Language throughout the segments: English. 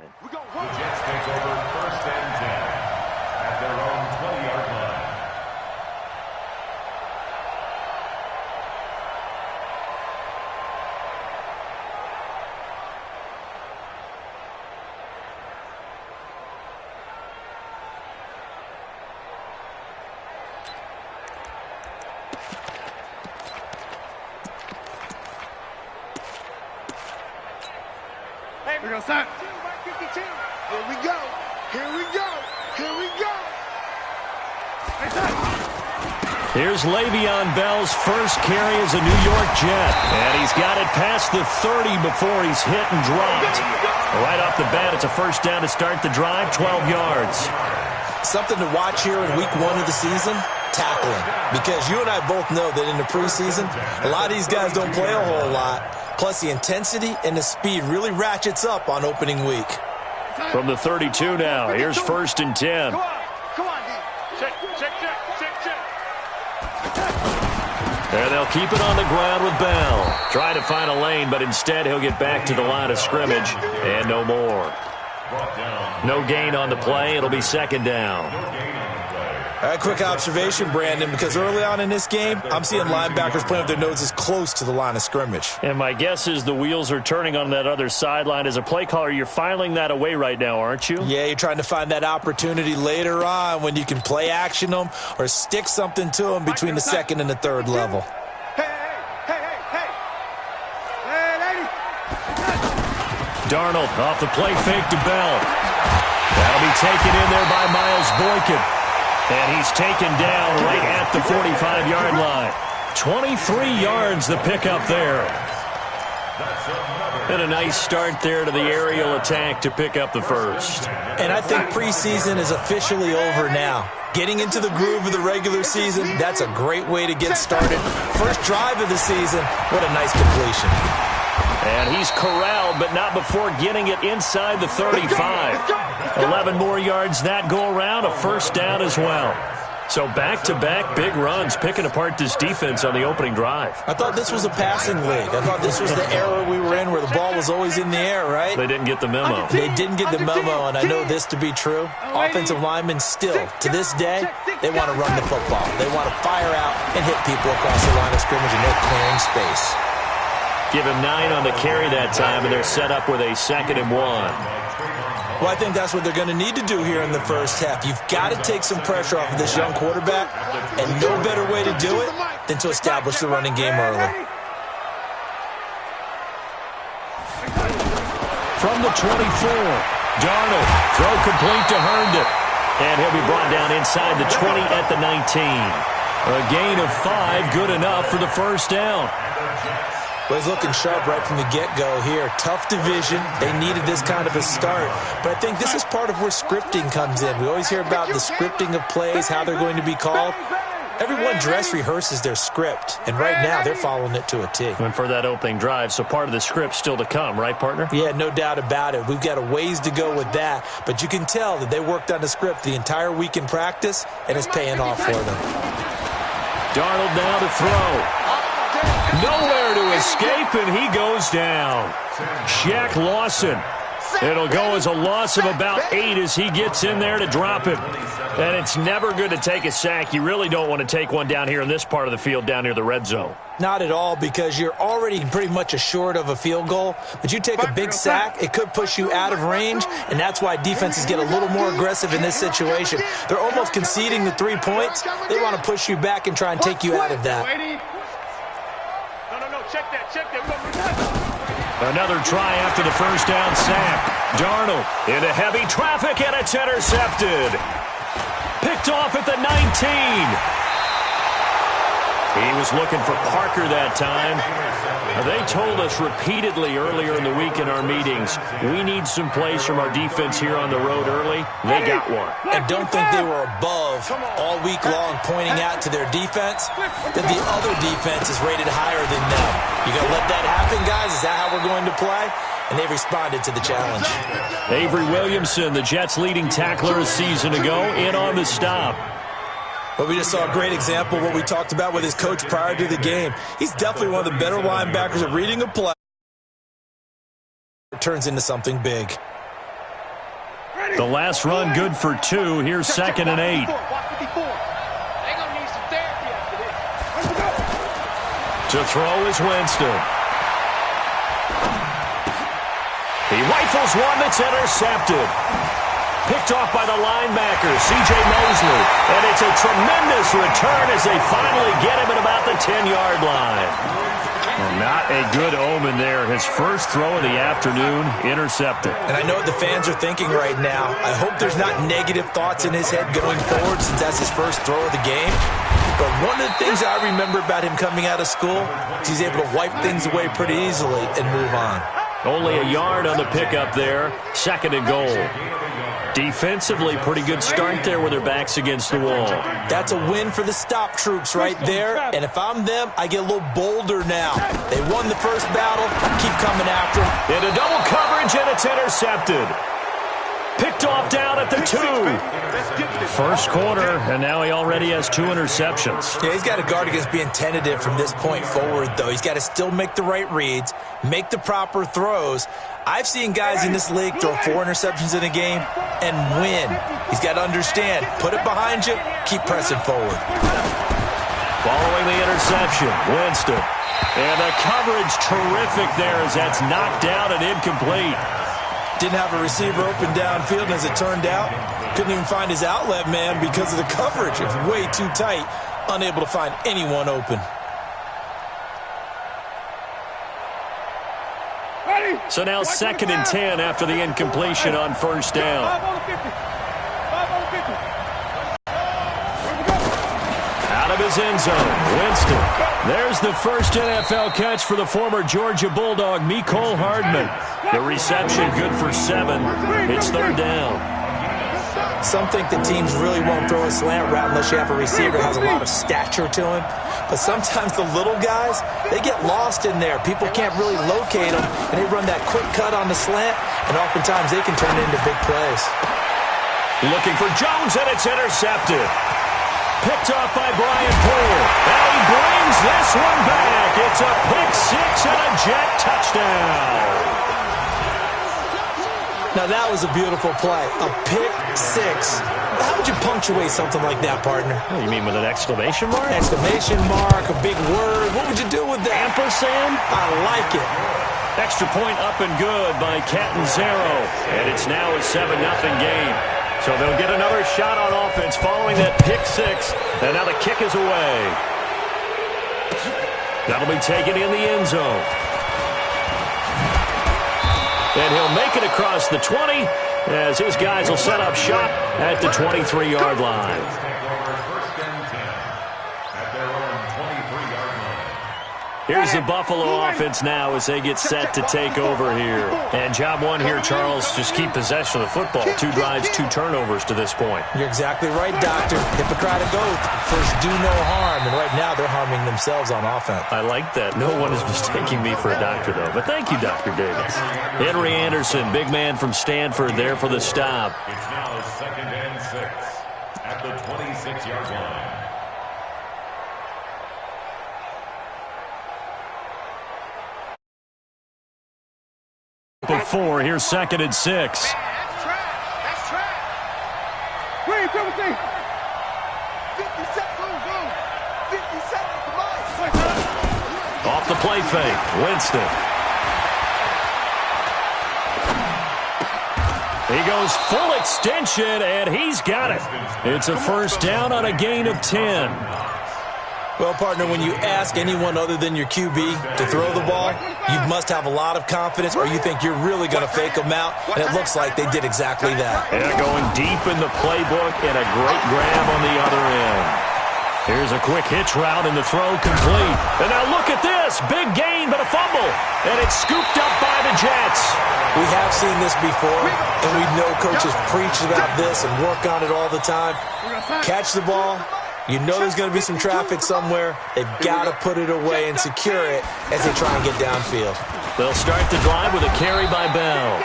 The Jets take over 1st and 10 at their own 20-yard line. Here we go, son. Here we go. Here we go. Here we go. Here's Le'Veon Bell's first carry as a New York Jet. And he's got it past the 30 before he's hit and dropped. Right off the bat, it's a first down to start the drive, 12 yards. Something to watch here in week 1 of the season, tackling. Because you and I both know that in the preseason, a lot of these guys don't play a whole lot. Plus, the intensity and the speed really ratchets up on opening week. From the 32 now, here's 1st and 10. Come on, D. Check. And they'll keep it on the ground with Bell. Trying to find a lane, but instead he'll get back to the line of scrimmage. And no more. No gain on the play. It'll be 2nd down. Quick observation, Brandon, because early on in this game, I'm seeing linebackers playing with their noses close to the line of scrimmage. And my guess is the wheels are turning on that other sideline. As a play caller, you're filing that away right now, aren't you? Yeah, you're trying to find that opportunity later on when you can play action them or stick something to them between the 2nd and the 3rd level. Hey, lady. Darnold off the play fake to Bell. That'll be taken in there by Miles Boykin. And he's taken down right at the 45-yard line. 23 yards the pickup there. And a nice start there to the aerial attack to pick up the first. And I think preseason is officially over now. Getting into the groove of the regular season, that's a great way to get started. First drive of the season, what a nice completion. And he's corralled, but not before getting it inside the 35. 11 more yards that go around, a first down as well. So back-to-back big runs, picking apart this defense on the opening drive. I thought this was a passing league. I thought this was the era we were in where the ball was always in the air, right? They didn't get the memo. They didn't get the memo, and I know this to be true. Offensive linemen still, to this day, they want to run the football. They want to fire out and hit people across the line of scrimmage, and they're clearing space. Give him 9 on the carry that time, and they're set up with a 2nd and 1. Well, I think that's what they're going to need to do here in the first half. You've got to take some pressure off of this young quarterback, and no better way to do it than to establish the running game early. From the 24, Darnold, throw complete to Herndon. And he'll be brought down inside the 20 at the 19. A gain of 5, good enough for the first down. Well, he's looking sharp right from the get-go here. Tough division. They needed this kind of a start. But I think this is part of where scripting comes in. We always hear about the scripting of plays, how they're going to be called. Everyone dress rehearses their script, and right now they're following it to a T. And for that opening drive, so part of the script still to come, right, partner? Yeah, no doubt about it. We've got a ways to go with that, but you can tell that they worked on the script the entire week in practice, and it's paying off for them. Darnold now to throw. Nowhere to escape, and he goes down. Shaq Lawson. It'll go as a loss of about 8 as he gets in there to drop him. And it's never good to take a sack. You really don't want to take one down here in this part of the field down near the red zone. Not at all, because you're already pretty much assured of a field goal. But you take a big sack, it could push you out of range, and that's why defenses get a little more aggressive in this situation. They're almost conceding the 3 points. They want to push you back and try and take you out of that. No, check that. Another try after the first down sack. Darnold into heavy traffic, and it's intercepted. Picked off at the 19. He was looking for Parker that time. They told us repeatedly earlier in the week in our meetings, we need some plays from our defense here on the road early. They got one. And don't think they were above all week long pointing out to their defense that the other defense is rated higher than them. You going to let that happen, guys? Is that how we're going to play? And they responded to the challenge. Avery Williamson, the Jets' leading tackler a season ago, in on the stop. But we just saw a great example of what we talked about with his coach prior to the game. He's definitely one of the better linebackers at reading a play. It turns into something big. The last run good for 2. Here's 2nd and 8. To throw is Winston. He rifles one that's intercepted. Picked off by the linebacker, C.J. Mosley. And it's a tremendous return as they finally get him at about the 10-yard line. Well, not a good omen there. His first throw of the afternoon, intercepted. And I know what the fans are thinking right now. I hope there's not negative thoughts in his head going forward since that's his first throw of the game. But one of the things I remember about him coming out of school is he's able to wipe things away pretty easily and move on. Only a yard on the pickup there. 2nd and goal. Defensively, pretty good start there with their backs against the wall. That's a win for the stop troops right there. And if I'm them, I get a little bolder now. They won the first battle. Keep coming after them. Into double coverage, and it's intercepted. Picked off down at the 2. First quarter, and now he already has 2 interceptions. Yeah, he's got to guard against being tentative from this point forward, though. He's got to still make the right reads, make the proper throws. I've seen guys in this league throw 4 interceptions in a game and win. He's got to understand, put it behind you, keep pressing forward. Following the interception, Winston. And the coverage terrific there as that's knocked down and incomplete. Didn't have a receiver open downfield, and as it turned out, couldn't even find his outlet man because of the coverage. It's way too tight, unable to find anyone open. So now 2nd and 10 after the incompletion on first down. Out of his end zone, Winston. There's the first NFL catch for the former Georgia Bulldog, Mecole Hardman. The reception good for 7. It's 3rd down. Some think that teams really won't throw a slant route unless you have a receiver that has a lot of stature to him. But sometimes the little guys, they get lost in there. People can't really locate them, and they run that quick cut on the slant, and oftentimes they can turn it into big plays. Looking for Jones, and it's intercepted. Picked off by Brian Poole. And he brings this one back. It's a pick 6 and a jet touchdown. Now, that was a beautiful play. A pick 6. How would you punctuate something like that, partner? What, you mean with an exclamation mark? Exclamation mark, a big word. What would you do with that? Ampersand? I like it. Extra point up and good by Catanzaro. And it's now a 7-0 game. So they'll get another shot on offense following that pick 6. And now the kick is away. That'll be taken in the end zone. And he'll make it across the 20 as his guys will set up shop at the 23-yard line. Here's the Buffalo offense now as they get set to take over here. And job one here, Charles, just keep possession of the football. 2 drives, 2 turnovers to this point. You're exactly right, Doctor. Hippocratic oath. First, do no harm. And right now, they're harming themselves on offense. I like that. No one is mistaking me for a doctor, though. But thank you, Dr. Davis. Henry Anderson, big man from Stanford, there for the stop. It's now 2nd and 6 at the 26-yard line. Of 4, here's 2nd and 6. That's track. Wait, 50 seconds. 50 seconds. Come on. Off the play fake, Winston. He goes full extension, and he's got it. It's a first down on a gain of 10. Well, partner, when you ask anyone other than your QB to throw the ball, you must have a lot of confidence or you think you're really going to fake them out, and it looks like they did exactly that. Yeah, going deep in the playbook and a great grab on the other end. Here's a quick hitch route and the throw complete. And now look at this. Big gain, but a fumble. And it's scooped up by the Jets. We have seen this before, and we know coaches preach about this and work on it all the time. Catch the ball. You know there's going to be some traffic somewhere. They've got to put it away and secure it as they try and get downfield. They'll start the drive with a carry by Bell.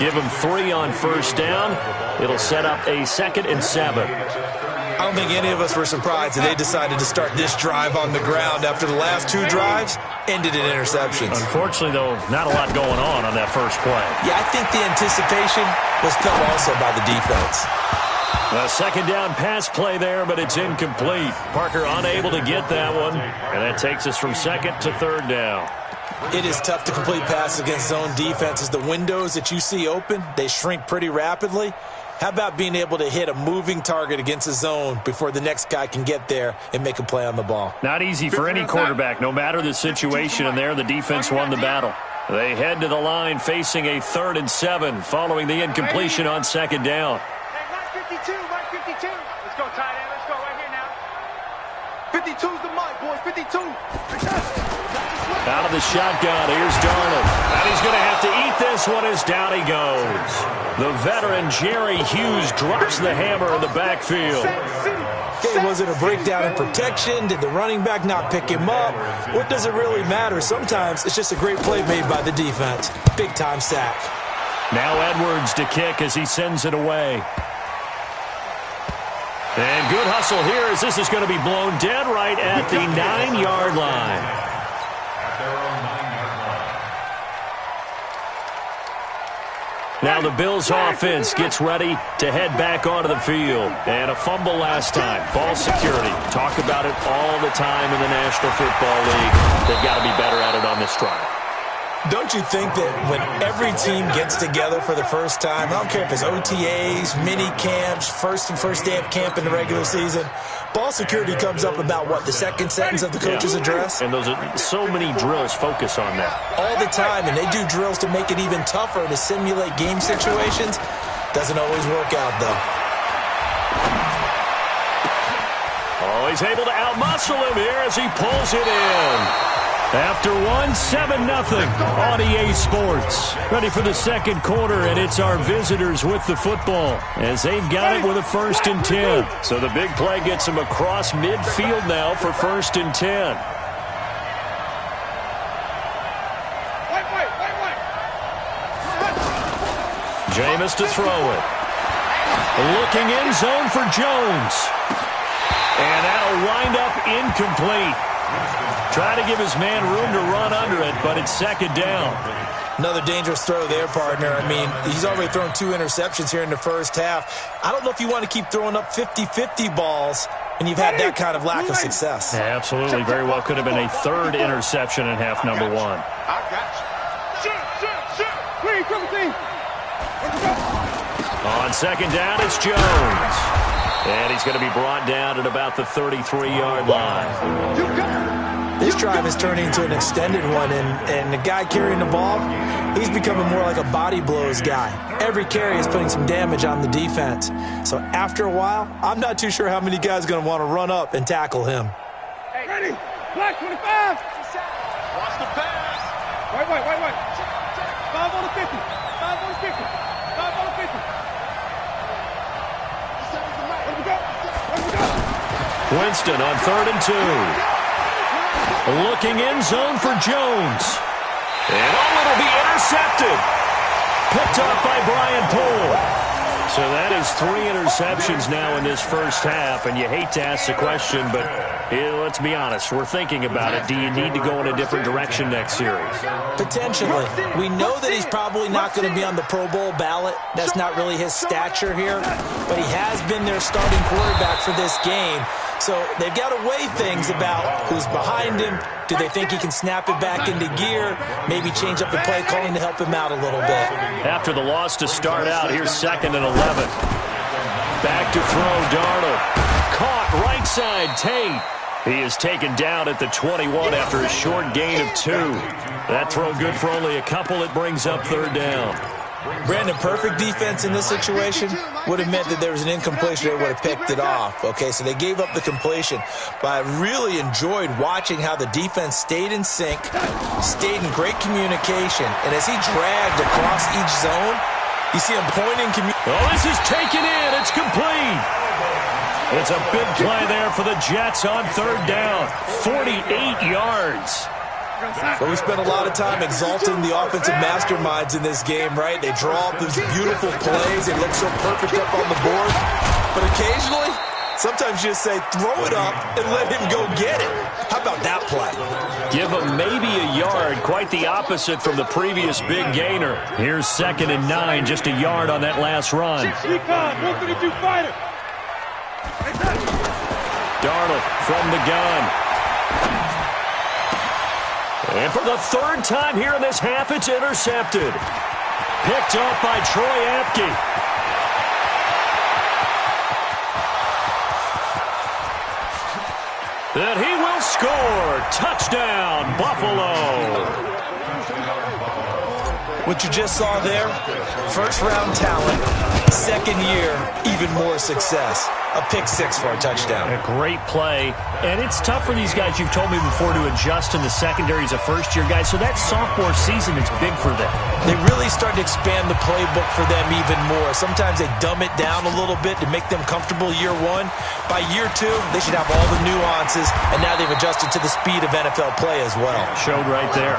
Give him 3 on first down. It'll set up a 2nd and 7. I don't think any of us were surprised that they decided to start this drive on the ground after the last 2 drives ended in interceptions. Unfortunately, though, not a lot going on that first play. Yeah, I think the anticipation was felt also by the defense. A second down pass play there, but it's incomplete. Parker unable to get that one, and that takes us from second to third down. It is tough to complete passes against zone defenses. The windows that you see open, they shrink pretty rapidly. How about being able to hit a moving target against a zone before the next guy can get there and make a play on the ball? Not easy for any quarterback, no matter the situation, and there the defense won the battle. They head to the line facing a 3rd and 7 following the incompletion on second down. Hey, 52, 52. Let's go, tight end. Let's go right here now. 52's the mic, boys. 52. Out of the shotgun, here's Darnold. And he's going to have to eat this one as down he goes. The veteran Jerry Hughes drops the hammer in the backfield. Okay, was it a breakdown in protection? Did the running back not pick him up? What does it really matter? Sometimes it's just a great play made by the defense. Big-time sack. Now Edwards to kick as he sends it away. And good hustle here as this is going to be blown dead right at the 9-yard line. Now the Bills offense gets ready to head back onto the field. And a fumble last time. Ball security. Talk about it all the time in the National Football League. They've got to be better at it on this drive. Don't you think that when every team gets together for the first time, I don't care if it's OTAs, mini camps, first day of camp in the regular season, ball security comes up about, what, the second sentence of the coach's address? And those are so many drills focus on that. All the time, and they do drills to make it even tougher to simulate game situations. Doesn't always work out, though. Oh, he's able to outmuscle him here as he pulls it in. After 7-0 on EA Sports. Ready for the second quarter, and it's our visitors with the football as they've got it with a 1st and 10. So the big play gets them across midfield now for 1st and 10. Jameis to throw it. Looking in zone for Jones. And that'll wind up incomplete. Try to give his man room to run under it, but it's second down. Another dangerous throw there, partner. I mean, he's already thrown 2 interceptions here in the first half. I don't know if you want to keep throwing up 50-50 balls and you've had that kind of lack of success. Yeah, absolutely. Very well could have been a 3rd interception in half number 1. I got you. On second down, it's Jones. And he's going to be brought down at about the 33-yard line. This drive is turning into an extended one, and the guy carrying the ball, he's becoming more like a body blows guy. Every carry is putting some damage on the defense. So after a while, I'm not too sure how many guys are going to want to run up and tackle him. Hey, ready? Black 25. Watch the pass. Wait. 5 on the 50. 5 on the 50. 5 on the 50. Let me go. Winston on 3rd and 2. Looking in zone for Jones. And it'll be intercepted. Picked up by Brian Poole. So that is 3 interceptions now in this first half, and you hate to ask the question, but let's be honest, we're thinking about it. Do you need to go in a different direction next series? Potentially. We know that he's probably not going to be on the Pro Bowl ballot. That's not really his stature here, but he has been their starting quarterback for this game. So they've got to weigh things about who's behind him. Do they think he can snap it back into gear? Maybe change up the play calling to help him out a little bit. After the loss to start out, here's 2nd and 11. Back to throw, Darnold. Caught right side, Tate. He is taken down at the 21 after a short gain of 2. That throw good for only a couple. It brings up 3rd down. Brandon, perfect defense in this situation would have meant that there was an incompletion. They would have picked it off. Okay, so they gave up the completion. But I really enjoyed watching how the defense stayed in sync, stayed in great communication. And as he dragged across each zone, you see him pointing. Oh, this is taken in. It's complete. It's a big play there for the Jets on 3rd down. 48 yards. But we spent a lot of time exalting the offensive masterminds in this game, right? They draw up these beautiful plays. They look so perfect up on the board. But occasionally, Sometimes you just say, throw it up and let him go get it. How about that play? Give him maybe a yard, quite the opposite from the previous big gainer. Here's 2nd and 9, just a yard on that last run. Recon, 132 fighter. Darnold from the gun. And for the 3rd time here in this half, it's intercepted. Picked off by Troy Apke. And he will score. Touchdown, Buffalo. What you just saw there, first-round talent, 2nd year, even more success. A pick 6 for a touchdown. A great play. And it's tough for these guys, you've told me before, to adjust in the secondary as a first-year guy. So that sophomore season is big for them. They really start to expand the playbook for them even more. Sometimes they dumb it down a little bit to make them comfortable year 1. By year 2, they should have all the nuances, and now they've adjusted to the speed of NFL play as well. Showed right there.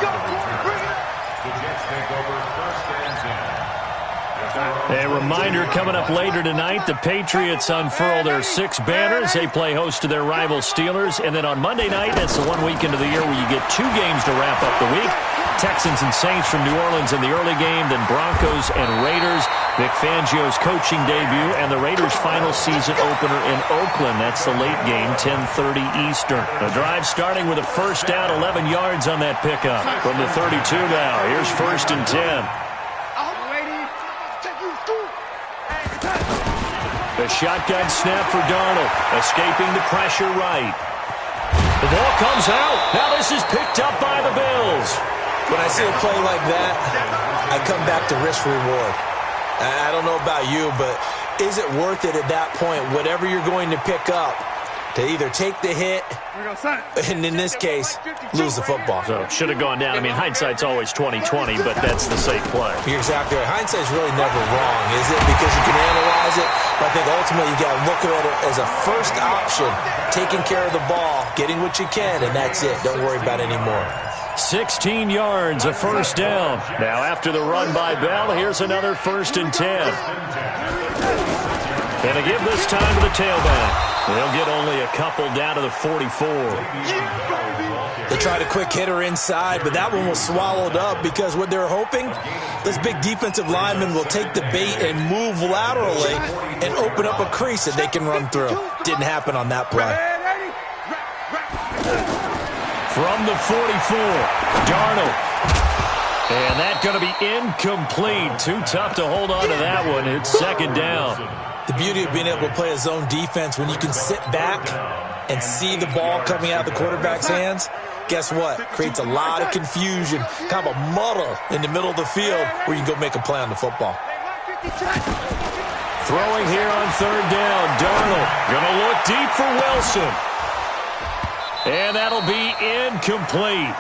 A reminder coming up later tonight, the Patriots unfurl their 6 banners. They play host to their rival Steelers. And then on Monday night, that's the one weekend of the year where you get 2 games to wrap up the week. Texans and Saints from New Orleans in the early game, then Broncos and Raiders. Vic Fangio's coaching debut and the Raiders' final season opener in Oakland. That's the late game, 10:30 Eastern. The drive starting with a first down, 11 yards on that pickup. From the 32 now, here's 1st and 10. The shotgun snap for Darnold, escaping the pressure right. The ball comes out. Now this is picked up by the Bills. When I see a play like that, I come back to risk-reward. I don't know about you, but is it worth it at that point, whatever you're going to pick up, to either take the hit and, in this case, lose the football? So should have gone down. I mean, hindsight's always 20/20, but that's the safe play. You're exactly right. Hindsight's really never wrong, is it? Because you can analyze it, but I think ultimately you got to look at it as a first option, taking care of the ball, getting what you can, and that's it. Don't worry about any more. 16 yards, a first down. Now after the run by Bell, here's another 1st and 10. And a give this time to the tailback. They'll get only a couple down to the 44. They tried a quick hitter inside, but that one was swallowed up because what they're hoping, this big defensive lineman will take the bait and move laterally and open up a crease that they can run through. Didn't happen on that play. From the 44, Darnold. And that's going to be incomplete. Too tough to hold on to that one. It's 2nd down. The beauty of being able to play a zone defense, when you can sit back and see the ball coming out of the quarterback's hands, guess what? Creates a lot of confusion, kind of a muddle in the middle of the field where you can go make a play on the football. Throwing here on 3rd down, Darnold. Going to look deep for Wilson. And that'll be incomplete.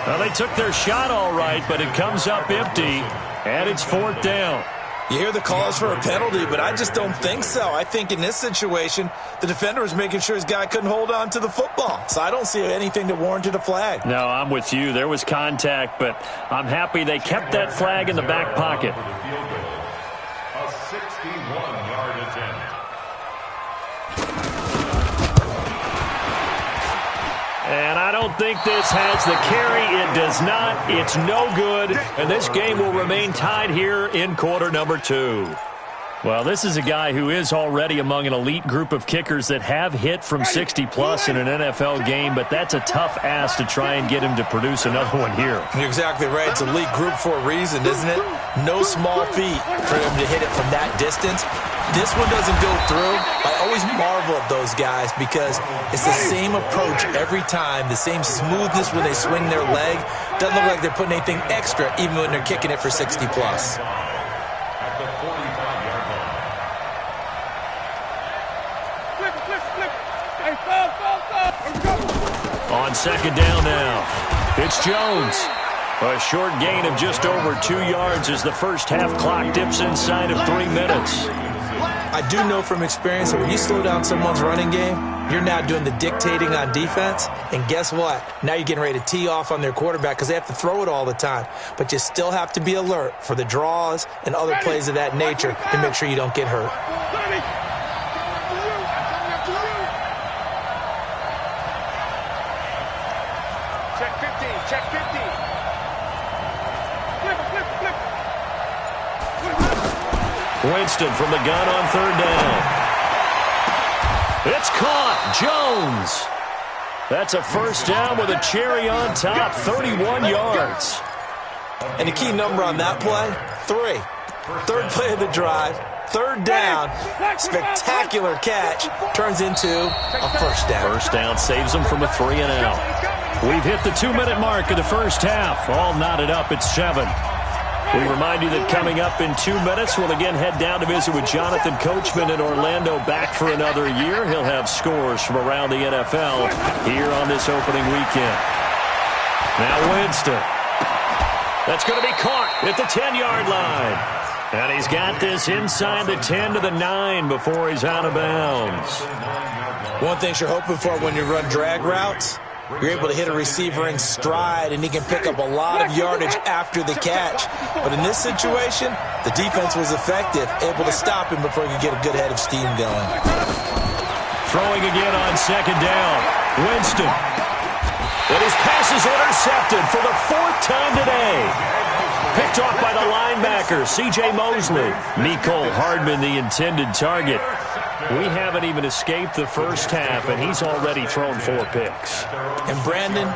Well, they took their shot all right, but it comes up empty, and it's 4th down. You hear the calls for a penalty, but I just don't think so. I think in this situation, the defender was making sure his guy couldn't hold on to the football. So I don't see anything that warranted a flag. No, I'm with you. There was contact, but I'm happy they kept that flag in the back pocket. A 61-yard attempt. And I don't think this has the carry. It does not. It's no good. And this game will remain tied here in quarter number 2. Well, this is a guy who is already among an elite group of kickers that have hit from 60-plus in an NFL game, but that's a tough ask to try and get him to produce another one here. You're exactly right. It's a elite group for a reason, isn't it? No small feat for him to hit it from that distance. This one doesn't go through. I always marvel at those guys because it's the same approach every time, the same smoothness when they swing their leg. Doesn't look like they're putting anything extra even when they're kicking it for 60-plus. At the 45-yard line. On 2nd down now, it's Jones. A short gain of just over 2 yards as the first half clock dips inside of 3 minutes. I do know from experience that when you slow down someone's running game, you're now doing the dictating on defense. And guess what? Now you're getting ready to tee off on their quarterback because they have to throw it all the time. But you still have to be alert for the draws and other plays of that nature to make sure you don't get hurt. Check 50. Winston from the gun on third down. It's caught. Jones. That's a first down with a cherry on top, 31 yards. And the key number on that play, 3. Third play of the drive, third down, spectacular catch, turns into a first down. First down saves them from a 3-and-out. We've hit the 2-minute mark of the first half. All knotted up at 7. We remind you that coming up in 2 minutes, we'll again head down to visit with Jonathan Coachman in Orlando, back for another year. He'll have scores from around the NFL here on this opening weekend. Now Winston. That's going to be caught at the 10-yard line. And he's got this inside the 10 to the 9 before he's out of bounds. One thing you're hoping for when you run drag routes, you're able to hit a receiver in stride, and he can pick up a lot of yardage after the catch. But in this situation, the defense was effective, able to stop him before he could get a good head of steam going. Throwing again on second down. Winston. And his pass is intercepted for the 4th time today. Picked off by the linebacker, C.J. Mosley. Mecole Hardman, the intended target. We haven't even escaped the first half, and he's already thrown 4 picks. And Brandon,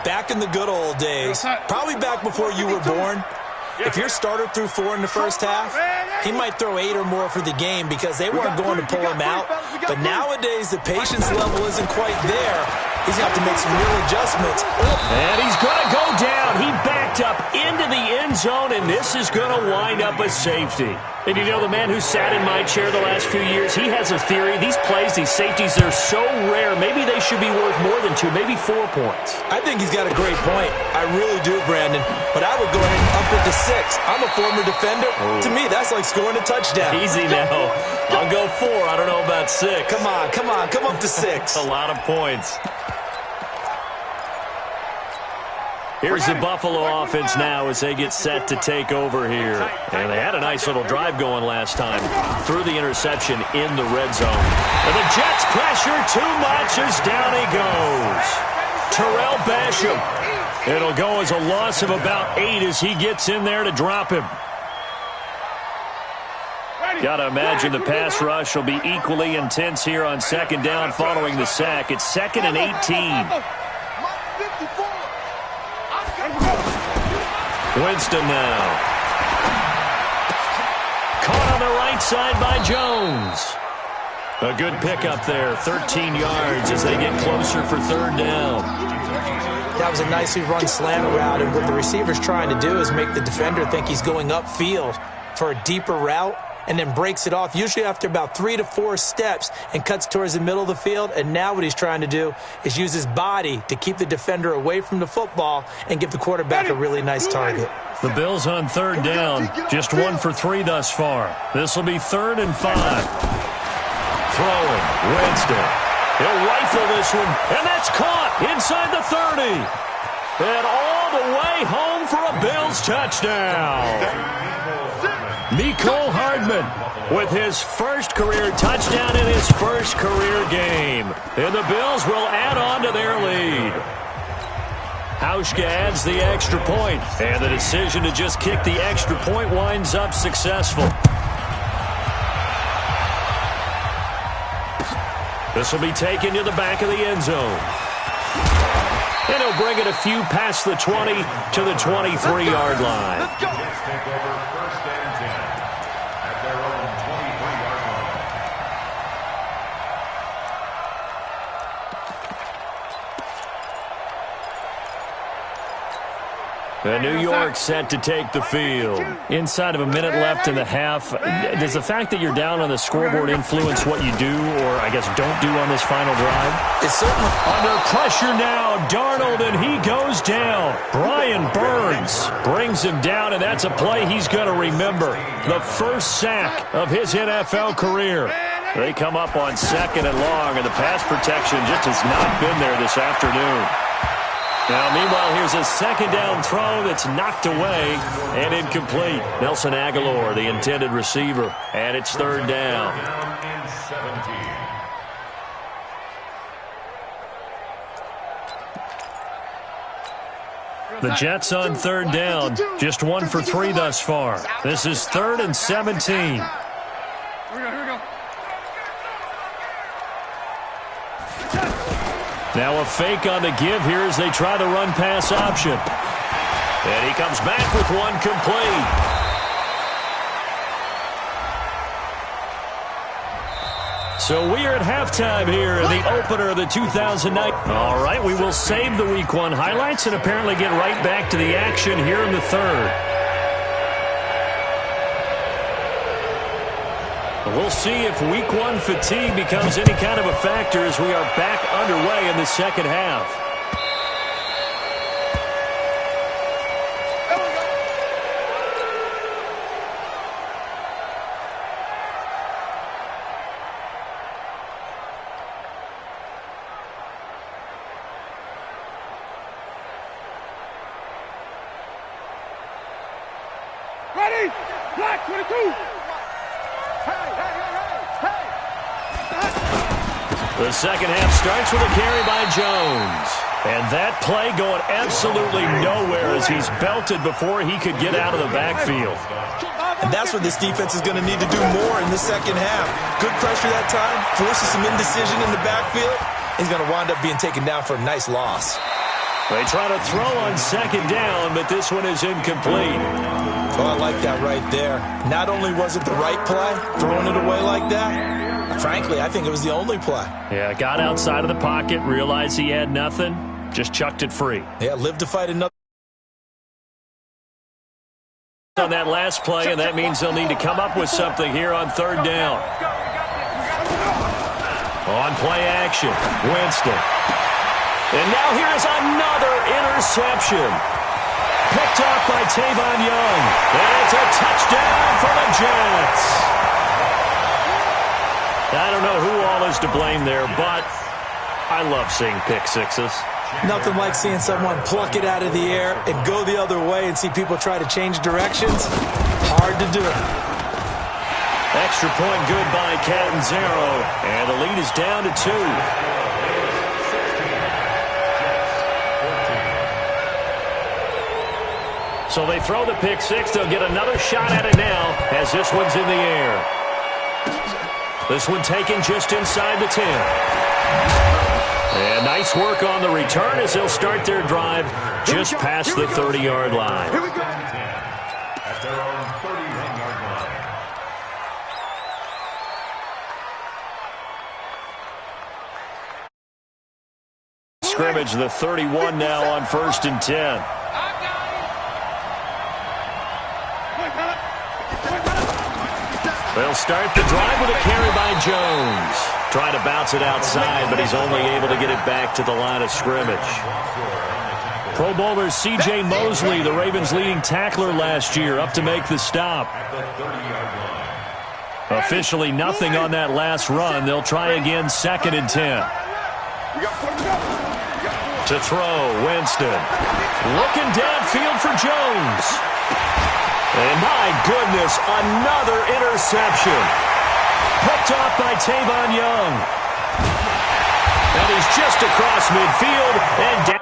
back in the good old days, probably back before you were born, if your starter threw 4 in the first half, he might throw 8 or more for the game because they weren't going to pull him out. But nowadays, the patience level isn't quite there. He's going to have to make some real adjustments. And he's going to go down. He backed up into the end zone, and this is going to wind up a safety. And you know, the man who sat in my chair the last few years, he has a theory. These plays, these safeties, they're so rare. Maybe they should be worth more than 2, maybe 4 points. I think he's got a great point. I really do, Brandon. But I would go ahead and up it to 6. I'm a former defender. Oh. To me, that's like scoring a touchdown. Easy now. I'll go 4. I don't know about 6. Come on. Come up to 6. A lot of points. Here's the Buffalo offense now as they get set to take over here. And they had a nice little drive going last time through the interception in the red zone. And the Jets pressure too much as down he goes. Terrell Basham. It'll go as a loss of about 8 as he gets in there to drop him. Got to imagine the pass rush will be equally intense here on second down following the sack. It's 2nd and 18. Winston now. Caught on the right side by Jones. A good pickup there, 13 yards as they get closer for third down. That was a nicely run slant route, and what the receiver's trying to do is make the defender think he's going upfield for a deeper route, and then breaks it off, usually after about 3 to 4 steps, and cuts towards the middle of the field. And now what he's trying to do is use his body to keep the defender away from the football and give the quarterback a really nice target. The Bills on third down, just 1 for 3 thus far. This will be 3rd and 5. Throwing, Winston. He'll rifle this one, and that's caught inside the 30. And all the way home for a Bills touchdown. Mecole Hardman with his first career touchdown in his first career game. And the Bills will add on to their lead. Hauschka adds the extra point, and the decision to just kick the extra point winds up successful. This will be taken to the back of the end zone. And he'll bring it a few past the 20 to the 23-yard line. Let's go. Take over 1st and 10 at their own 23-yard line. And New York set to take the field. Inside of a minute left in the half. Does the fact that you're down on the scoreboard influence what you do, or I guess don't do on this final drive? It's certainly under pressure now. Darnold, and he goes down. Brian Burns brings him down, and that's a play he's going to remember. The first sack of his NFL career. They come up on 2nd and long, and the pass protection just has not been there this afternoon. Now, meanwhile, here's a 2nd down throw that's knocked away and incomplete. Nelson Aguilar, the intended receiver, and it's 3rd down. The Jets on third down, just 1 for 3 thus far. This is 3rd and 17. Here we go. Now a fake on the give here as they try the run-pass option. And he comes back with one complete. So we are at halftime here in the opener of the 2009. All right, we will save the Week 1 highlights and apparently get right back to the action here in the third. We'll see if Week 1 fatigue becomes any kind of a factor as we are back underway in the second half. Ready? Black 22. The second half starts with a carry by Jones. And that play going absolutely nowhere as he's belted before he could get out of the backfield. And that's what this defense is going to need to do more in the second half. Good pressure that time, forces some indecision in the backfield. He's going to wind up being taken down for a nice loss. They try to throw on second down, but this one is incomplete. Oh, I like that right there. Not only was it the right play, throwing it away like that, frankly, I think it was the only play. Yeah, got outside of the pocket, realized he had nothing, just chucked it free. Yeah, lived to fight another. On that last play, and that means they'll need to come up with something here on third down. On play action, Winston. And now here is another interception. Picked off by Tavon Young. And it's a touchdown for the Jets. I don't know who all is to blame there, but I love seeing pick sixes. Nothing like seeing someone pluck it out of the air and go the other way and see people try to change directions. Hard to do it. Extra point good by Catanzaro. And the lead is down to 2. So they throw the pick six. They'll get another shot at it now as this one's in the air. This one taken just inside the 10. And nice work on the return as they'll start their drive just past the 30-yard line. Here we go. At their own 31-yard line. Scrimmage, the 31 now on 1st and 10. They'll start the drive with a carry by Jones. Trying to bounce it outside, but he's only able to get it back to the line of scrimmage. Pro Bowler C.J. Mosley, the Ravens' leading tackler last year, up to make the stop. Officially nothing on that last run. They'll try again 2nd and 10. To throw, Winston. Looking downfield for Jones. And my goodness, another interception. Picked off by Tavon Young. And he's just across midfield and down.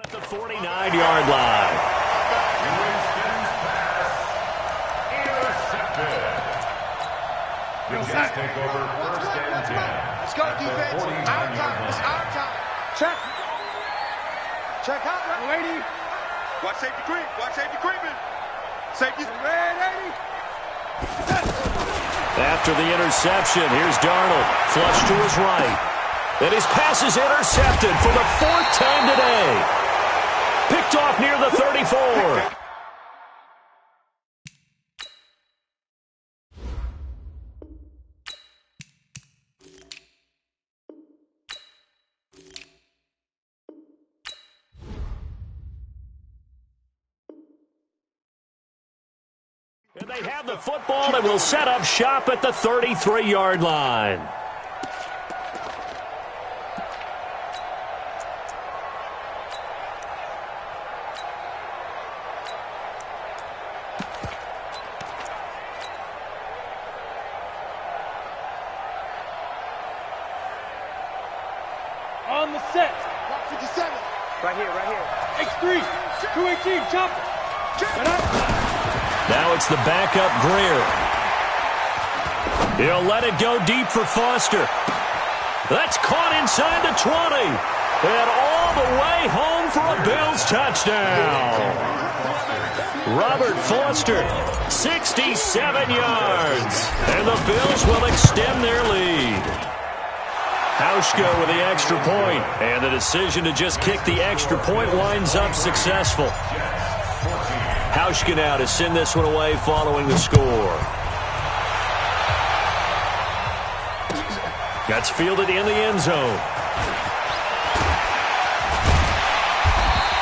At the 49-yard line. Winston's pass intercepted. The Jets take over 1st and 10. Let's go, defense. Our time. It's our time. Check. Check out. Lady. Watch safety creep. Watch safety creeping. Safety. Ready. After the interception, here's Darnold. Flush to his right. And his pass is intercepted for the 4th time today. Picked off near the 34. They have the football and will set up shop at the 33-yard line. On the set. 57. Right here. X3. 218. Chopper. Now it's the backup Greer. He'll let it go deep for Foster. That's caught inside the 20. And all the way home for a Bills touchdown. Robert Foster, 67 yards. And the Bills will extend their lead. Hauschka with the extra point, and the decision to just kick the extra point winds up successful. Hauschka now to send this one away following the score. That's fielded in the end zone.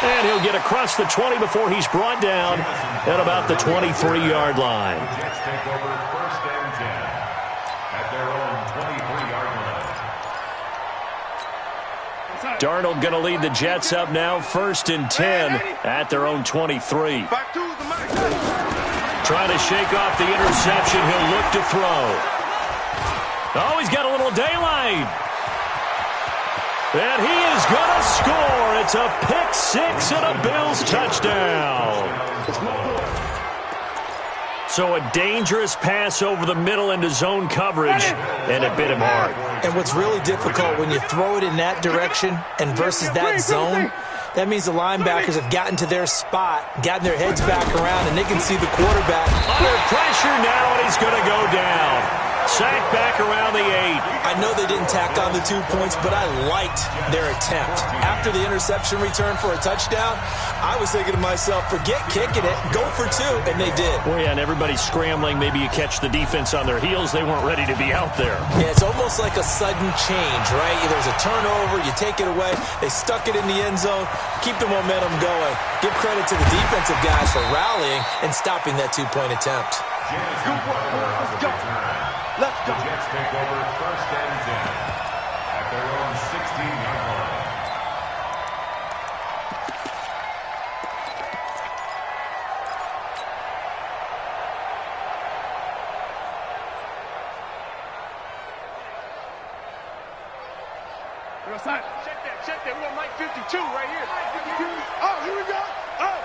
And he'll get across the 20 before he's brought down at about the 23-yard line. The Jets take over first and 10 at their own 23-yard line. Darnold going to lead the Jets up now, first and 10 at their own 23. Trying to shake off the interception. He'll look to throw. Oh, he's got a little daylight. And he is going to score. It's a pick six and a Bills touchdown. So a dangerous pass over the middle into zone coverage, and it bit him hard. And what's really difficult when you throw it in that direction and versus that zone, that means the linebackers have gotten to their spot, gotten their heads back around, and they can see the quarterback. Under pressure now, and he's going to go down. Sacked back around the 8. I know they didn't tack on the 2 points, but I liked their attempt. After the interception return for a touchdown, I was thinking to myself, forget kicking it, go for 2, and they did. Well, yeah, and everybody's scrambling. Maybe you catch the defense on their heels. They weren't ready to be out there. Yeah, it's almost like a sudden change, right? There's a turnover, you take it away, they stuck it in the end zone, keep the momentum going. Give credit to the defensive guys for rallying and stopping that 2-point attempt. Good work, boys. Let's go. Let's go. The Jets take over first and 10 at their own 16-yard line. Check that. We're on Mike 52 right here. Oh, here we go. Oh.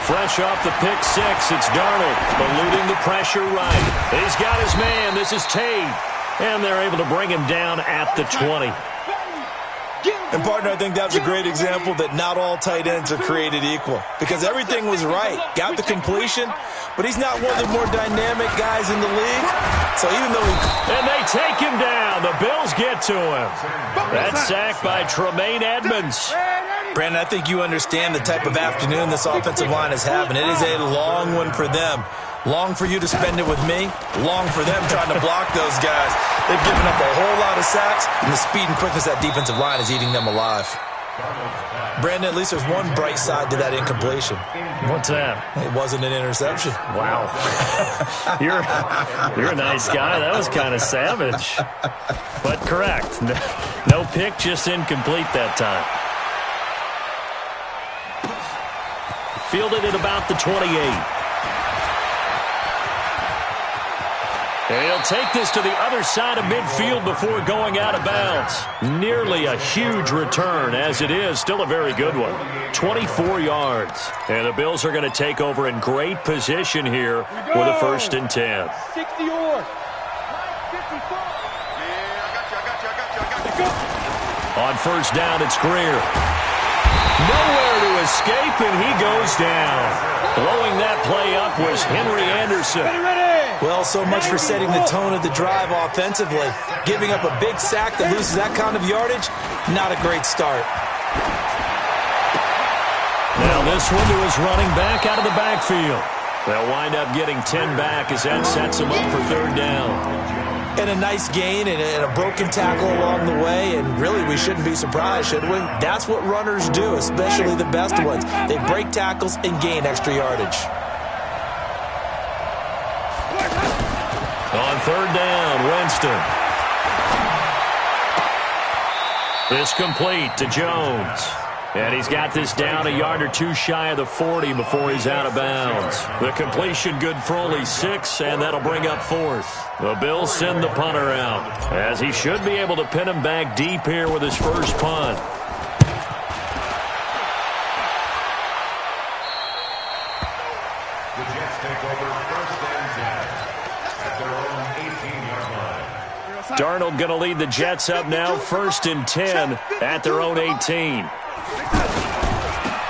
Fresh off the pick six, it's Darnold eluding the pressure right. He's got his man. This is Tate. And they're able to bring him down at the 20. And, partner, I think that was a great example that not all tight ends are created equal. Because everything was right. Got the completion, but he's not one of the more dynamic guys in the league. So even though he... And they take him down. The Bills get to him. That's sacked by Tremaine Edmonds. Brandon, I think you understand the type of afternoon this offensive line is having. It is a long one for them. Long for you to spend it with me. Long for them trying to block those guys. They've given up a whole lot of sacks, and the speed and quickness of that defensive line is eating them alive. Brandon, at least there's one bright side to that incompletion. What's that? It wasn't an interception. Wow. You're a nice guy. That was kind of savage. But correct. No pick, just incomplete that time. Fielded at about the 28. He'll take this to the other side of midfield before going out of bounds. Nearly a huge return, as it is. Still a very good one. 24 yards. And the Bills are going to take over in great position here with a first and 10. 60 yards. On first down, it's Greer. Nowhere to escape, and he goes down. Blowing that play up was Henry Anderson. Well, so much for setting the tone of the drive offensively. Giving up a big sack that loses that kind of yardage, not a great start. Now this one to his running back out of the backfield. They'll wind up getting 10 back as that sets him up for third down. And a nice gain and a broken tackle along the way, and really we shouldn't be surprised, should we? That's what runners do, especially the best ones. They break tackles and gain extra yardage. third down. Winston. This complete to Jones. And he's got this down a yard or two shy of the 40 before he's out of bounds. The completion good for only 6, and that'll bring up 4th. The Bills send the punter out, as he should be able to pin him back deep here with his first punt. The Jets take over first and 10 at their own 18-yard line. Darnold going to lead the Jets up now, first and 10 at their own 18.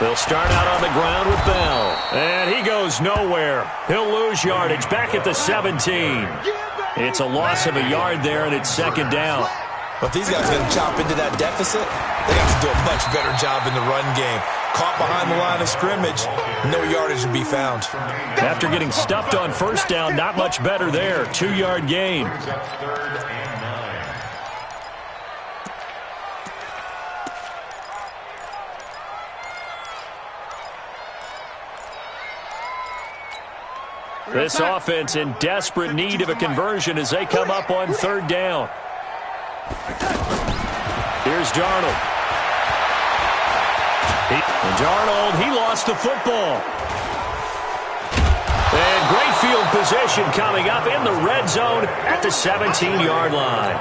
They'll start out on the ground with Bell. And he goes nowhere. He'll lose yardage back at the 17. It's a loss of a yard there, and it's second down. But these guys are going to chop into that deficit. They have to do a much better job in the run game. Caught behind the line of scrimmage, no yardage to be found. After getting stuffed on first down, not much better there. 2-yard gain. Brings up third and 9. This offense in desperate need of a conversion as they come up on third down. Here's Darnold. He lost the football. And great field position coming up in the red zone at the 17-yard line.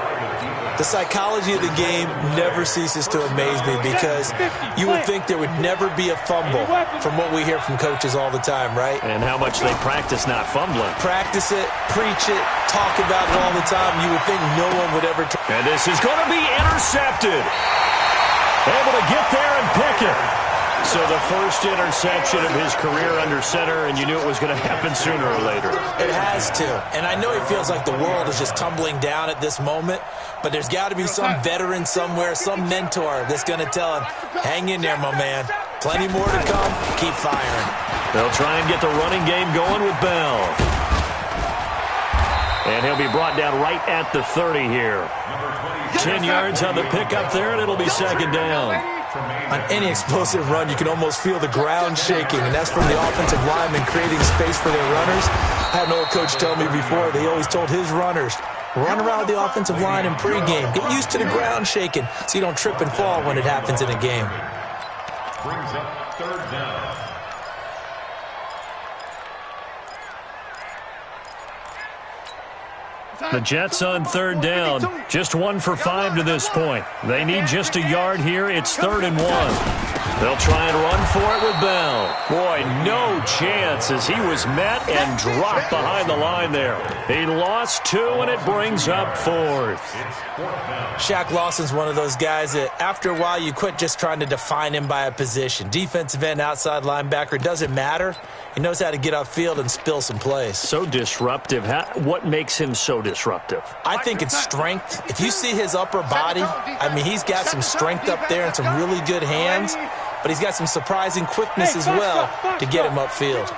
The psychology of the game never ceases to amaze me because you would think there would never be a fumble from what we hear from coaches all the time, right? And how much they practice not fumbling. Practice it, preach it, talk about it all the time. You would think no one would ever. And this is going to be intercepted. Able to get there and pick it. So the first interception of his career under center, and you knew it was going to happen sooner or later. It has to. And I know it feels like the world is just tumbling down at this moment, but there's got to be some veteran somewhere, some mentor that's going to tell him, hang in there, my man. Plenty more to come. Keep firing. They'll try and get the running game going with Bell. And he'll be brought down right at the 30 here. 10 yards on the pickup there, and it'll be second down. On any explosive run, you can almost feel the ground shaking, and that's from the offensive linemen creating space for their runners. I had an old coach tell me before, they always told his runners, run around the offensive line in pregame. Get used to the ground shaking so you don't trip and fall when it happens in a game. Brings up third down. The Jets on third down. Just 1 for 5 to this point. They need just a yard here. It's 3rd and 1. They'll try and run for it with Bell. Boy, no chance as he was met and dropped behind the line there. He lost 2, and it brings up 4th. Shaq Lawson's one of those guys that after a while you quit just trying to define him by a position. Defensive end, outside linebacker, doesn't matter. He knows how to get upfield and spill some plays. So disruptive. What makes him so disruptive? I think it's strength. If you see his upper body, I mean, he's got some strength up there and some really good hands, but he's got some surprising quickness as well to get him upfield.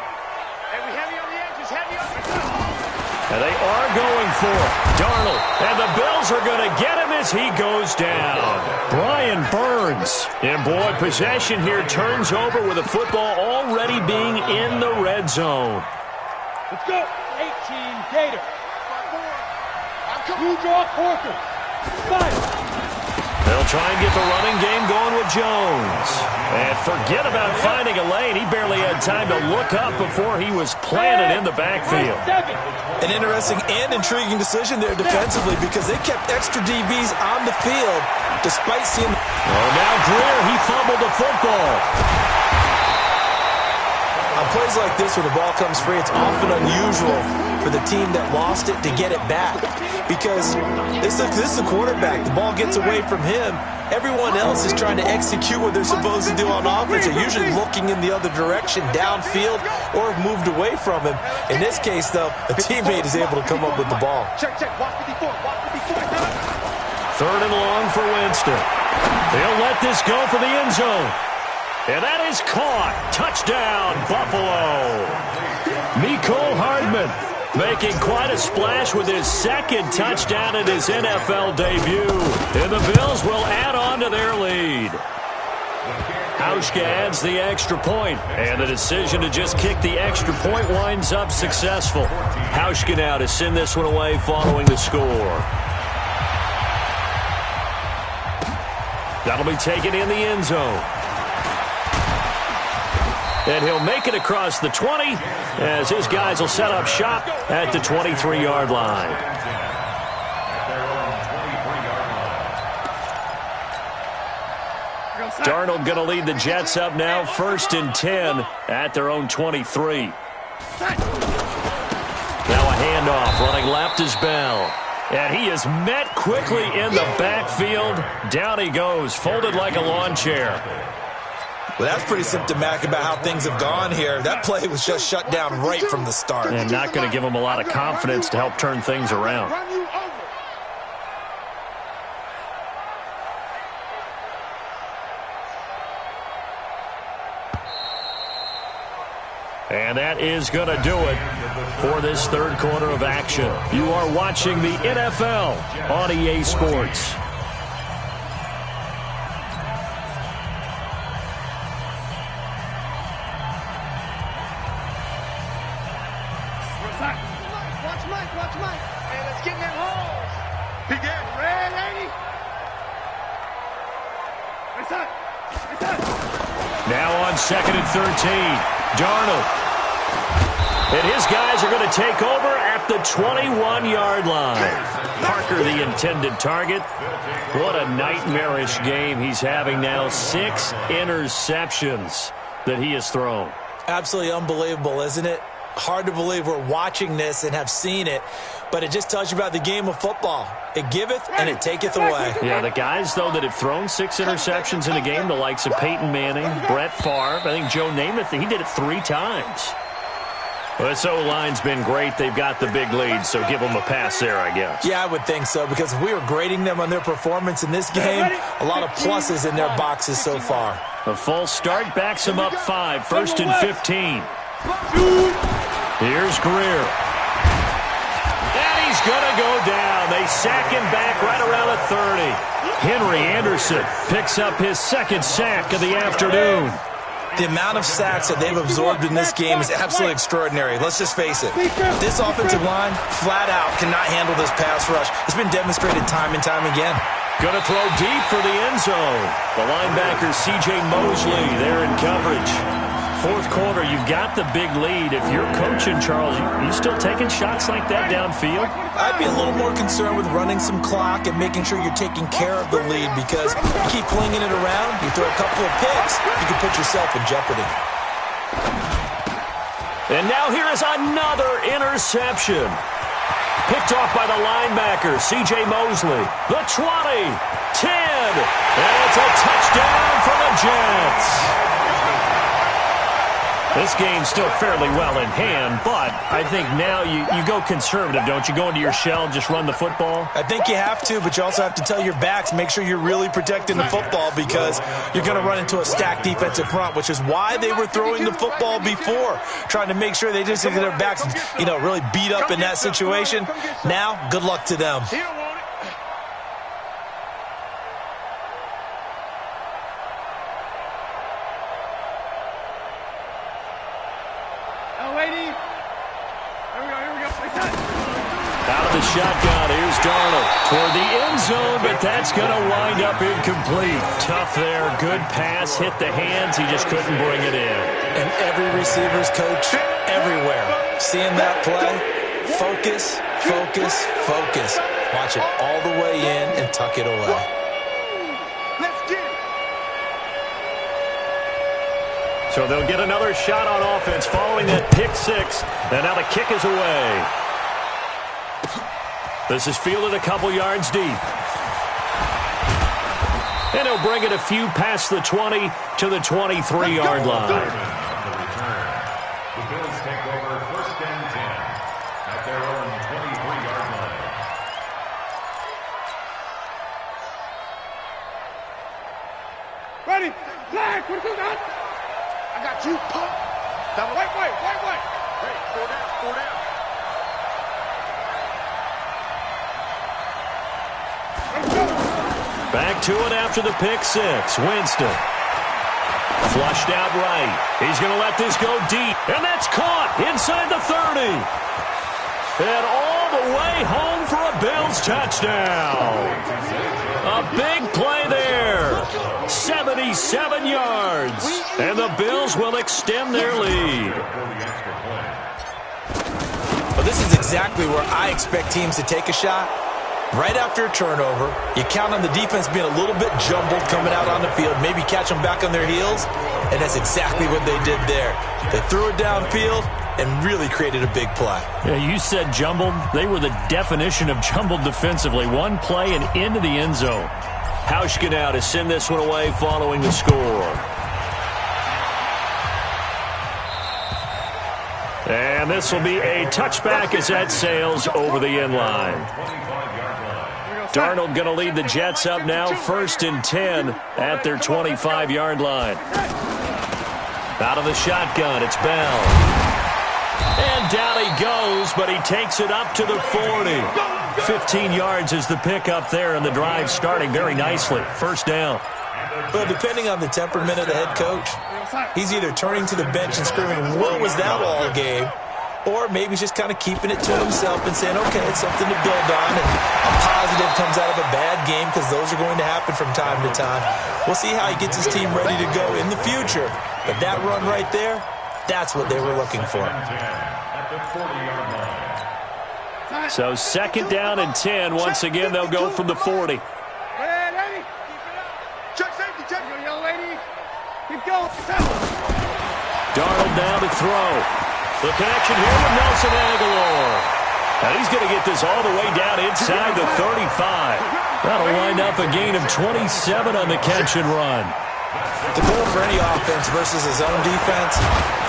And they are going for Darnold. And the Bills are going to get him as he goes down. Brian Burns. And boy, possession here turns over with the football already being in the red zone. Let's go. 18 Gator. You draw Porker. 5. They'll try and get the running game going with Jones. And forget about finding a lane. He barely had time to look up before he was planted in the backfield. An interesting and intriguing decision there defensively because they kept extra DBs on the field despite seeing... Oh, now Greer, he fumbled the football. On plays like this where the ball comes free, it's often unusual for the team that lost it to get it back because this is the quarterback. The ball gets away from him. Everyone else is trying to execute what they're supposed to do on offense. They're usually looking in the other direction, downfield, or have moved away from him. In this case, though, a teammate is able to come up with the ball. Check. Watch 54. 3rd and long for Winston. They'll let this go for the end zone. And that is caught. Touchdown, Buffalo. Mecole Hardman making quite a splash with his 2nd touchdown in his NFL debut. And the Bills will add on to their lead. Hauschka adds the extra point, and the decision to just kick the extra point winds up successful. Hauschka now to send this one away following the score. That'll be taken in the end zone. And he'll make it across the 20 as his guys will set up shop at the 23-yard line. Darnold going to lead the Jets up now, 1st and 10 at their own 23. Now a handoff, running left is Bell. And he is met quickly in the backfield. Down he goes, folded like a lawn chair. Well, that's pretty symptomatic about how things have gone here. That play was just shut down right from the start. And not going to give him a lot of confidence to help turn things around. And that is going to do it for this third quarter of action. You are watching the NFL on EA Sports. Watch Mike. Hey, let's get in that hole. He did. Red, ain't he? Now on 2nd and 13. Darnold. And his guys are going to take over at the 21-yard line. Parker, the intended target. What a nightmarish game he's having now. 6 interceptions that he has thrown. Absolutely unbelievable, isn't it? Hard to believe we're watching this and have seen it, but it just tells you about the game of football. It giveth and it taketh away. Yeah, the guys, though, that have thrown 6 interceptions in a game, the likes of Peyton Manning, Brett Favre, I think Joe Namath, he did it 3 times. Well, this O-line's been great. They've got the big lead, so give them a pass there, I guess. Yeah, I would think so, because if we were grading them on their performance in this game, a lot of pluses in their boxes so far. A false start backs them up 5, 1st and 15. Here's Greer. And he's going to go down. They sack him back right around the 30. Henry Anderson picks up his 2nd sack of the afternoon. The amount of sacks that they've absorbed in this game is absolutely extraordinary. Let's just face it. This offensive line, flat out, cannot handle this pass rush. It's been demonstrated time and time again. Going to throw deep for the end zone. The linebacker, C.J. Mosley, there in coverage. 4th quarter, you've got the big lead. If you're coaching, Charles, you still taking shots like that downfield? I'd be a little more concerned with running some clock and making sure you're taking care of the lead, because you keep flinging it around, you throw a couple of picks, you can put yourself in jeopardy. And now here is another interception. Picked off by the linebacker, C.J. Mosley. The 20, 10, and it's a touchdown for the Jets. This game's still fairly well in hand, but I think now you go conservative, don't you? Go into your shell and just run the football? I think you have to, but you also have to tell your backs, make sure you're really protecting the football, because you're going to run into a stacked defensive front, which is why they were throwing the football before, trying to make sure they just get their backs, really beat up in that situation. Now, good luck to them. Out of the shotgun, here's Darnold toward the end zone, but that's going to wind up incomplete. Tough there, good pass, hit the hands, he just couldn't bring it in. And every receiver's coach everywhere, seeing that play, focus, focus, focus. Watch it all the way in and tuck it away. Let's get it. So they'll get another shot on offense following that pick 6, and now the kick is away. This is fielded a couple yards deep. And he'll bring it a few past the 20 to the 23-yard line. The Bills take over 1st and 10 at their own 23-yard line. Ready? Flag. What are you doing? I got you, pump. Wait. Hey, 4 down. Back to it after the pick 6. Winston. Flushed out right. He's going to let this go deep. And that's caught inside the 30. And all the way home for a Bills touchdown. A big play there. 77 yards. And the Bills will extend their lead. Well, this is exactly where I expect teams to take a shot. Right after a turnover, you count on the defense being a little bit jumbled coming out on the field, maybe catch them back on their heels, and that's exactly what they did there. They threw it downfield and really created a big play. Yeah, you said jumbled. They were the definition of jumbled defensively. One play and into the end zone. Hauschka now to send this one away following the score. And this will be a touchback as that sails over the end line. Darnold going to lead the Jets up now, 1st and 10 at their 25-yard line. Out of the shotgun, it's Bell. And down he goes, but he takes it up to the 40. 15 yards is the pickup there, and the drive starting very nicely. 1st down. Well, depending on the temperament of the head coach, he's either turning to the bench and screaming, "What was that all game?" Or maybe he's just kind of keeping it to himself and saying, okay, it's something to build on, and a positive comes out of a bad game because those are going to happen from time to time. We'll see how he gets his team ready to go in the future. But that run right there, that's what they were looking for. So 2nd down and 10. Once again, they'll go from the 40. Check safety, check. Young lady. Keep going. Darnold now to throw. The connection here with Nelson Aguilar. Now he's going to get this all the way down inside the 35. That'll wind up a gain of 27 on the catch and run. The goal for any offense versus his own defense,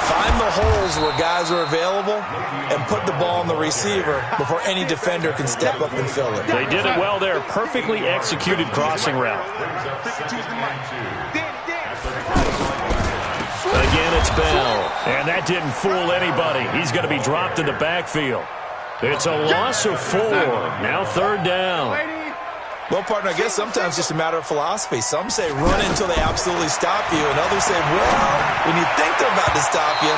find the holes where guys are available and put the ball on the receiver before any defender can step up and fill it. They did it well there. Perfectly executed crossing route. Again, it's Bell. And that didn't fool anybody. He's going to be dropped in the backfield. It's a loss of 4. Now 3rd down. Well, partner, I guess sometimes it's just a matter of philosophy. Some say run until they absolutely stop you, and others say, well, when you think they're about to stop you,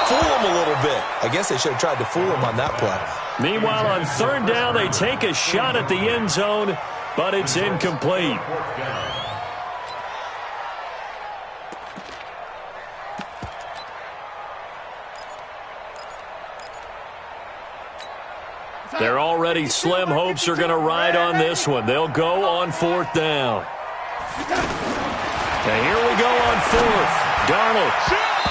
fool them a little bit. I guess they should have tried to fool them on that play. Meanwhile, on 3rd down, they take a shot at the end zone, but it's incomplete. They're already slim hopes are going to ride on this one. They'll go on 4th down. And here we go on 4th. Darnold.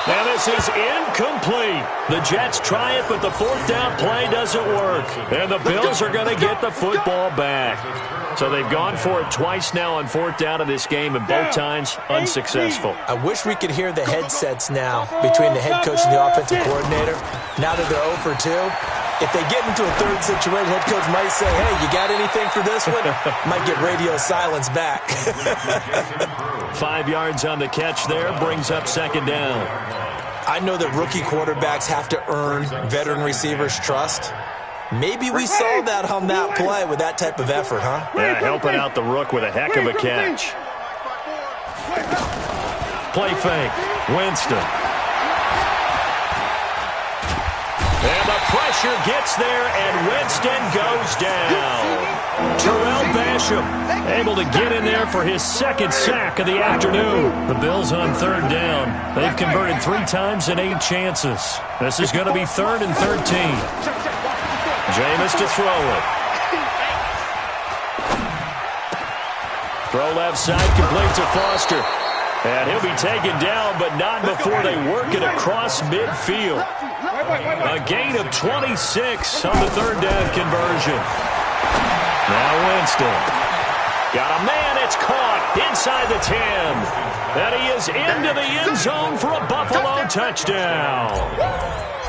And this is incomplete. The Jets try it, but the 4th down play doesn't work. And the Bills are going to get the football back. So they've gone for it twice now on 4th down in this game, and both times unsuccessful. I wish we could hear the headsets now between the head coach and the offensive coordinator. Now that they're 0 for 2. If they get into a 3rd situation, head coach might say, hey, you got anything for this one? Might get radio silence back. 5 yards on the catch there, brings up 2nd down. I know that rookie quarterbacks have to earn veteran receivers' trust. Maybe we saw that on that play with that type of effort, huh? Yeah, helping out the rook with a heck of a catch. Play fake. Winston. And the pressure gets there, and Winston goes down. Terrell Basham able to get in there for his 2nd sack of the afternoon. The Bills on 3rd down. They've converted 3 times in 8 chances. This is going to be 3rd and 13. Jameis to throw it. Throw left side, complete to Foster. And he'll be taken down, but not before they work it across midfield. A gain of 26 on the 3rd down conversion. Now Winston. Got a man, it's caught inside the 10. And he is into the end zone for a Buffalo touchdown.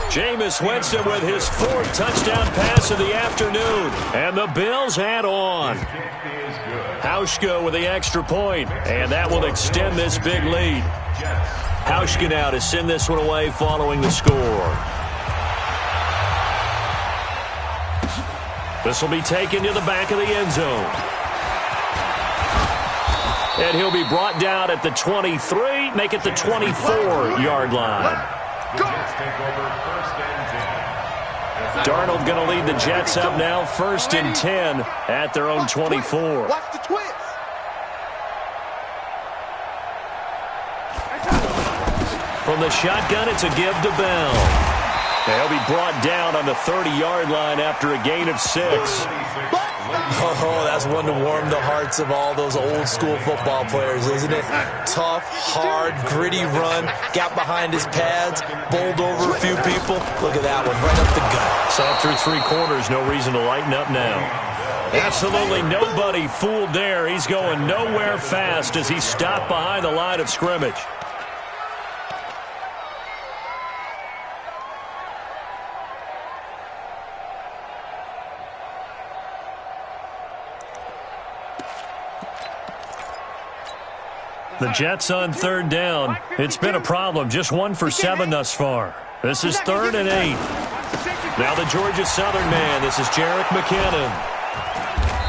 Jameis Winston with his 4th touchdown pass of the afternoon. And the Bills add on. Hauschka with the extra point, and that will extend this big lead. Hauschka now to send this one away following the score. This will be taken to the back of the end zone. And he'll be brought down at the 23, make it the 24-yard line. Darnold going to lead the Jets up now, 1st and 10 at their own 24. Watch the twist. From the shotgun, it's a give to Bell. They'll be brought down on the 30-yard line after a gain of 6. Oh, that's one to warm the hearts of all those old-school football players, isn't it? Tough, hard, gritty run, got behind his pads, bowled over a few people. Look at that one, right up the gut. Saw through 3 quarters, no reason to lighten up now. Absolutely nobody fooled there. He's going nowhere fast as he stopped behind the line of scrimmage. The Jets on 3rd down. It's been a problem. Just 1 for 7 thus far. This is 3rd and 8. Now the Georgia Southern man. This is Jerick McKinnon.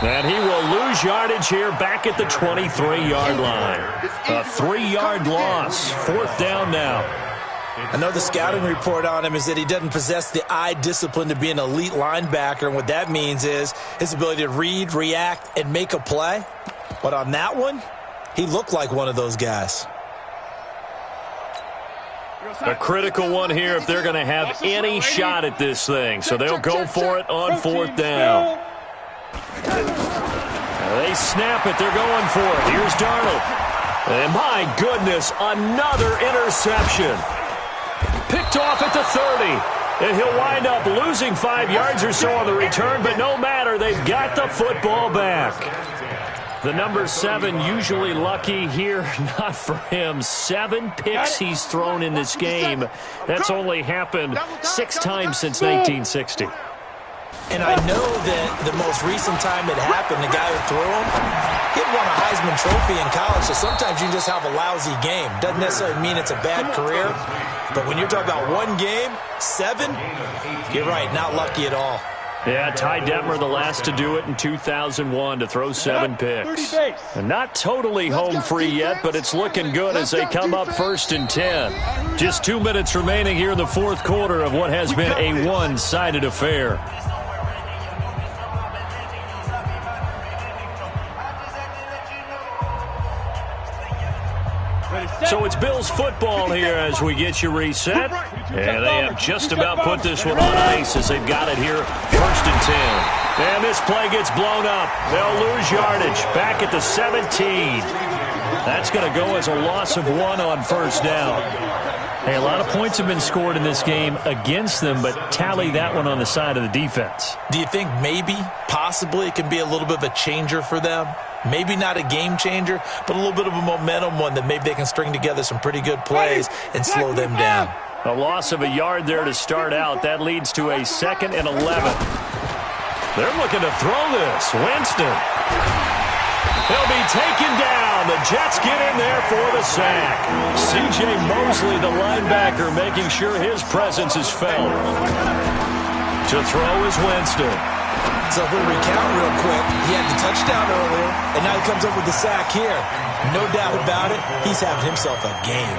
And he will lose yardage here back at the 23-yard line. A 3-yard loss. 4th down now. I know the scouting report on him is that he doesn't possess the eye discipline to be an elite linebacker. And what that means is his ability to read, react, and make a play. But on that one, he looked like one of those guys. A critical one here if they're going to have any shot at this thing. So they'll go for it on 4th down. They snap it. They're going for it. Here's Darnold. And my goodness, another interception. Picked off at the 30. And he'll wind up losing 5 yards or so on the return. But no matter, they've got the football back. The number 7 usually lucky here. Not for him. 7 picks he's thrown in this game. That's only happened 6 times since 1960. And I know that the most recent time it happened, the guy who threw him, he had won a Heisman Trophy in college, so sometimes you just have a lousy game. Doesn't necessarily mean it's a bad career, but when you're talking about 1 game, 7, you're right, not lucky at all. Yeah, Ty Detmer, the last to do it in 2001, to throw 7 picks. And not totally home free yet, but it's looking good as they come up 1st and 10. Just 2 minutes remaining here in the 4th quarter of what has been a one-sided affair. So it's Bills football here as we get you reset. And they have just about put this one on ice as they've got it here 1st and 10. And this play gets blown up. They'll lose yardage back at the 17. That's going to go as a loss of 1 on 1st down. Hey, a lot of points have been scored in this game against them, but tally that one on the side of the defense. Do you think maybe, possibly, it can be a little bit of a changer for them? Maybe not a game changer, but a little bit of a momentum one that maybe they can string together some pretty good plays and slow them down. A loss of a yard there to start out. That leads to a 2nd and 11. They're looking to throw this. Winston. He'll be taken down. The Jets get in there for the sack. C.J. Mosley, the linebacker, making sure his presence is felt. To throw is Winston. So if we recount real quick, he had the touchdown earlier, and now he comes up with the sack here. No doubt about it, he's having himself a game.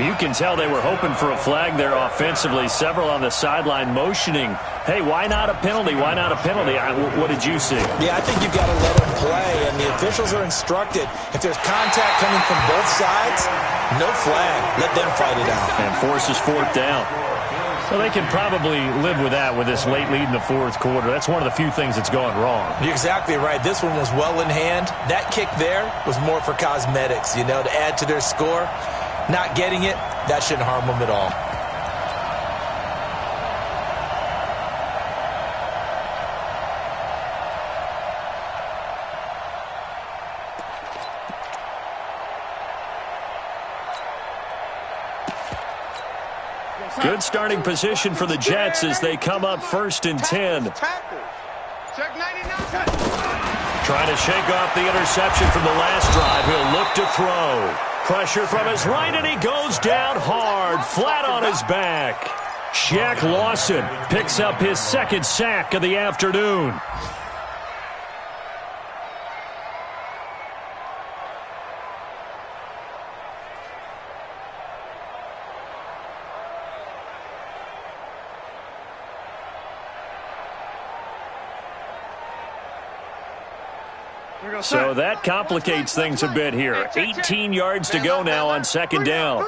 You can tell they were hoping for a flag there offensively. Several on the sideline motioning, hey, why not a penalty? Why not a penalty? What did you see? Yeah, I think you've got to let him play, and the officials are instructed, if there's contact coming from both sides, no flag. Let them fight it out. And forces 4th down. Well, they can probably live with that with this late lead in the 4th quarter. That's one of the few things that's gone wrong. You're exactly right. This one was well in hand. That kick there was more for cosmetics, to add to their score. Not getting it, that shouldn't harm them at all. Good starting position for the Jets as they come up 1st and 10. Trying to shake off the interception from the last drive. He'll look to throw. Pressure from his right, and he goes down hard, flat on his back. Shaq Lawson picks up his 2nd sack of the afternoon. So that complicates things a bit here. 18 yards to go now on second down.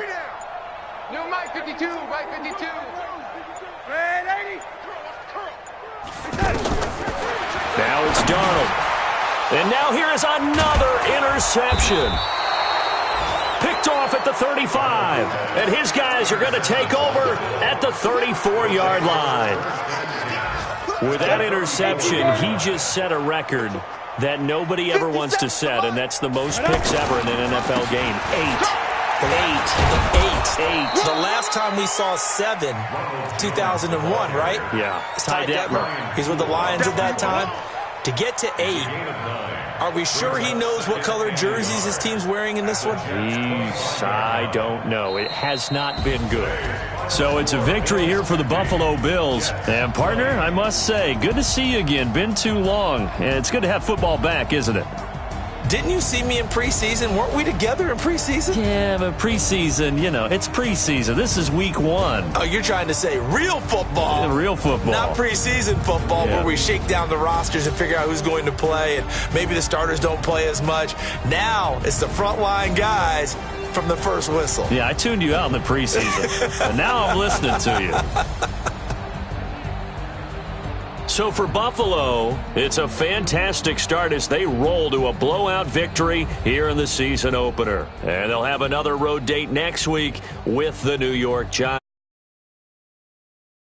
New Mike 52, Mike 52. Now it's Darnold. And now here is another interception. Picked off at the 35. And his guys are going to take over at the 34-yard line. With that interception, he just set a record that nobody ever wants to set, and that's the most picks ever in an NFL game. 8. The last time we saw 7, 2001, right? Yeah. Ty Detmer. He's with the Lions at that time. To get to 8, are we sure he knows what color jerseys his team's wearing in this one? I don't know. It has not been good. So it's a victory here for the Buffalo Bills. And, partner, I must say, good to see you again. Been too long. And it's good to have football back, isn't it? Didn't you see me in preseason? Weren't we together in preseason? Yeah, but preseason, it's preseason. This is week 1. Oh, you're trying to say real football. Yeah, real football. Not preseason football where we shake down the rosters and figure out who's going to play, and maybe the starters don't play as much. Now it's the frontline guys from the first whistle. Yeah, I tuned you out in the preseason, and now I'm listening to you. So for Buffalo, it's a fantastic start as they roll to a blowout victory here in the season opener. And they'll have another road date next week with the New York Giants.